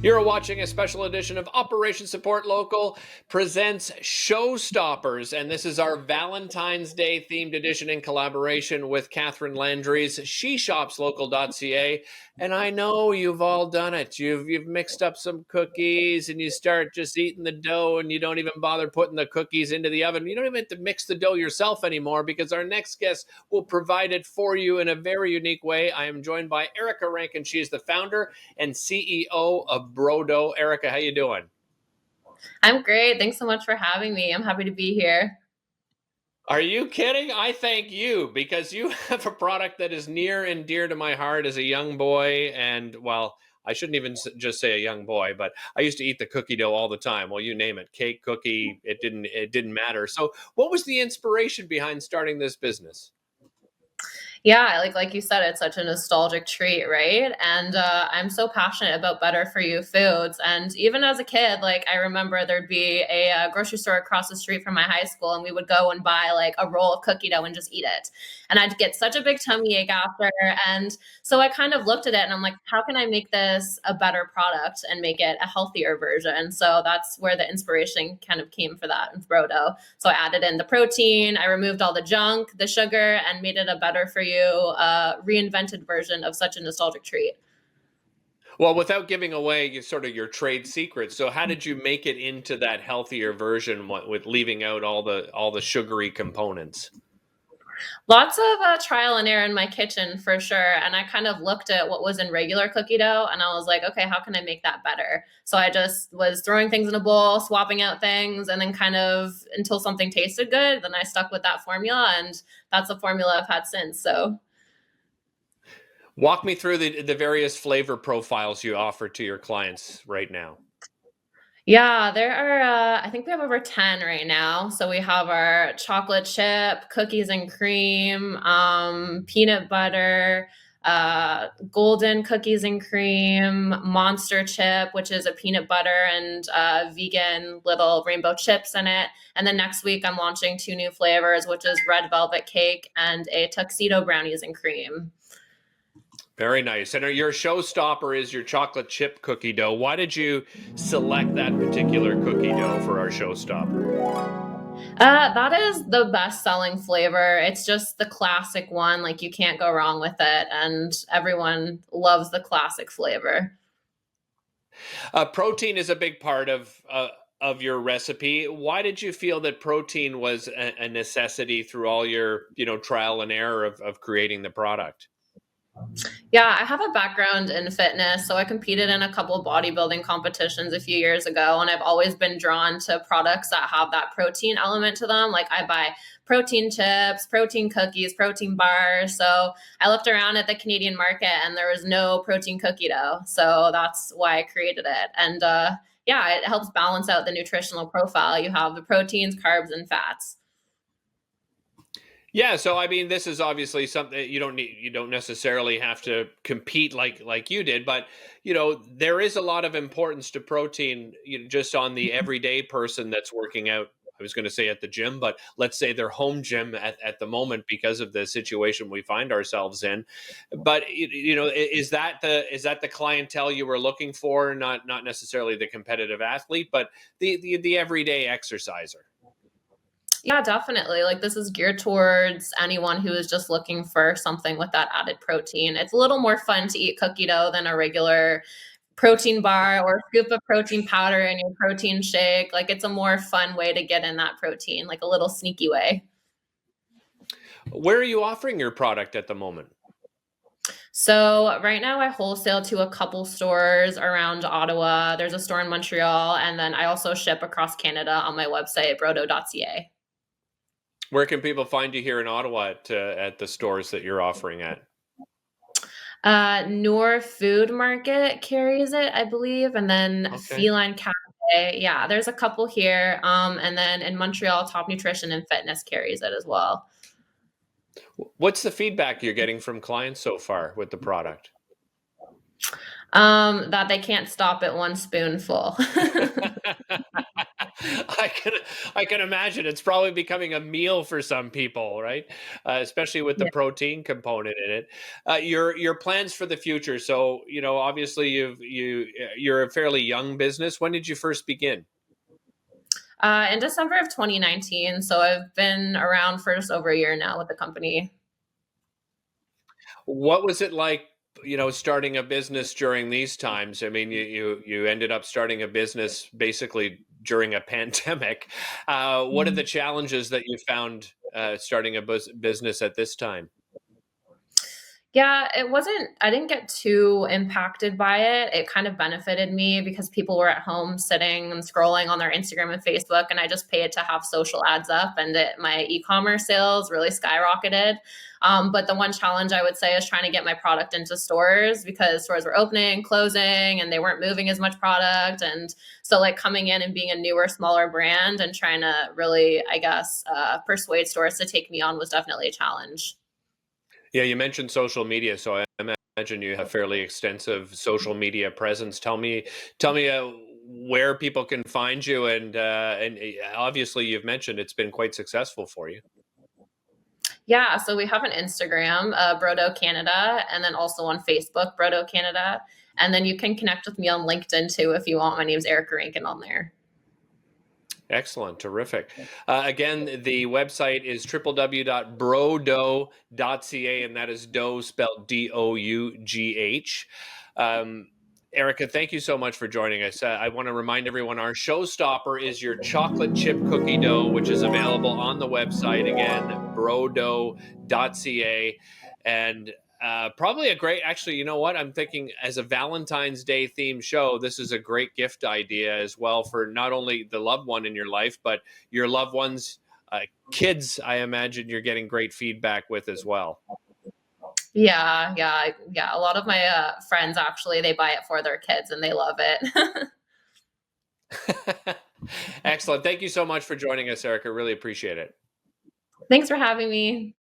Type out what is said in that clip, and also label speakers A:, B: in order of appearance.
A: You're watching a special edition of Operation Support Local presents Showstoppers, and this is our Valentine's Day themed edition in collaboration with Catherine Landry's SheShopsLocal.ca. And I know you've all done it. You've mixed up some cookies and you start just eating the dough and you don't even bother putting the cookies into the oven. You don't even have to mix the dough yourself anymore because our next guest will provide it for you in a very unique way. I am joined by Erica Rankin. She is the founder and CEO of Brodo. Erica, how you doing?
B: I'm great. Thanks so much for having me. I'm happy to be here.
A: Are you kidding? I thank you because you have a product that is near and dear to my heart as a young boy. And well, I shouldn't even just say a young boy, but I used to eat the cookie dough all the time. Well, you name it, cake, cookie, it didn't matter. So, what was the inspiration behind starting this business?
B: Yeah, like you said, it's such a nostalgic treat, right? And I'm so passionate about better for you foods. And even as a kid, like I remember there'd be a grocery store across the street from my high school, and we would go and buy like a roll of cookie dough and just eat it. And I'd get such a big tummy ache after. And so I kind of looked at it and I'm like, how can I make this a better product and make it a healthier version? So that's where the inspiration kind of came for that with Brodo. So I added in the protein, I removed all the junk, the sugar, and made it a better for you, reinvented version of such a nostalgic treat.
A: Well, without giving away sort of your trade secrets, so how did you make it into that healthier version with leaving out all the sugary components?
B: Lots of trial and error in my kitchen for sure. And I kind of looked at what was in regular cookie dough and I was like, okay, how can I make that better? So I just was throwing things in a bowl, swapping out things, and then kind of until something tasted good, then I stuck with that formula. And that's the formula I've had since. So
A: Walk me through the various flavor profiles you offer to your clients right now.
B: yeah, there are, I think we have over 10 right now. So we have our chocolate chip, cookies and cream, peanut butter, golden cookies and cream, monster chip, which is a peanut butter and vegan little rainbow chips in it. And then next week, I'm launching two new flavors, which is red velvet cake and a tuxedo brownies and cream.
A: Very nice. And your showstopper is your chocolate chip cookie dough. Why did you select that particular cookie dough for our showstopper?
B: That is the best selling flavor. It's just the classic one. Like you can't go wrong with it. And everyone loves the classic flavor.
A: Protein is a big part of your recipe. Why did you feel that protein was a necessity through all your trial and error of creating the product?
B: Yeah, I have a background in fitness. So I competed in a couple of bodybuilding competitions a few years ago. And I've always been drawn to products that have that protein element to them. Like I buy protein chips, protein cookies, protein bars. So I looked around at the Canadian market and there was no protein cookie dough. So that's why I created it. And yeah, it helps balance out the nutritional profile. You have the proteins, carbs, and fats.
A: Yeah, so I mean, this is obviously something you don't necessarily have to compete like you did, but there is a lot of importance to protein, just on the everyday person that's working out. I was going to say at the gym, but let's say their home gym at the moment because of the situation we find ourselves in. But is that the clientele you were looking for? Not necessarily the competitive athlete, but the everyday exerciser.
B: Yeah, definitely. Like this is geared towards anyone who is just looking for something with that added protein. It's a little more fun to eat cookie dough than a regular protein bar or scoop of protein powder in your protein shake. Like it's a more fun way to get in that protein, like a little sneaky way.
A: Where are you offering your product at the moment?
B: So right now I wholesale to a couple stores around Ottawa. There's a store in Montreal, and then I also ship across Canada on my website, brodo.ca.
A: Where can people find you here in Ottawa at the stores that you're offering at?
B: Noor Food Market carries it, I believe, and then
A: Okay.
B: Feline Cafe. Yeah, there's a couple here. And then in Montreal, Top Nutrition and Fitness carries it as well.
A: What's the feedback you're getting from clients so far with the product?
B: That they can't stop at one spoonful.
A: I can I can imagine it's probably becoming a meal for some people, right? Especially with the
B: Yeah.
A: protein component in it. Your plans for the future. So obviously you're a fairly young business. When did you first begin?
B: In December of 2019, so I've been around for just over a year now with the company.
A: What was it like, starting a business during these times? I mean, you ended up starting a business basically during a pandemic. What are the challenges that you found starting a business at this time?
B: Yeah, it wasn't I didn't get too impacted by it. It kind of benefited me because people were at home sitting and scrolling on their Instagram and Facebook, and I just paid to have social ads up, and my e-commerce sales really skyrocketed. But the one challenge I would say is trying to get my product into stores because stores were opening, closing, and they weren't moving as much product. And so, like, coming in and being a newer, smaller brand and trying to really, I guess, persuade stores to take me on was definitely a challenge.
A: Yeah, you mentioned social media, so I imagine you have fairly extensive social media presence. Tell me where people can find you, and obviously you've mentioned it's been quite successful for you.
B: Yeah, so we have an Instagram, Brodo Canada, and then also on Facebook, Brodo Canada. And then you can connect with me on LinkedIn too if you want. My name's Erica Rankin on there.
A: Excellent, terrific. Again, the website is www.brodo.ca, and that is dough spelled Dough. Erica, thank you so much for joining us. I want to remind everyone our showstopper is your chocolate chip cookie dough, which is available on the website again, brodo.ca. And probably a great, actually, you know what? I'm thinking as a Valentine's Day themed show, this is a great gift idea as well for not only the loved one in your life, but your loved ones, kids, I imagine you're getting great feedback with as well.
B: Yeah, yeah, yeah. A lot of my friends actually they buy it for their kids and they love it.
A: Excellent. Thank you so much for joining us, Erica. Really appreciate it.
B: Thanks for having me.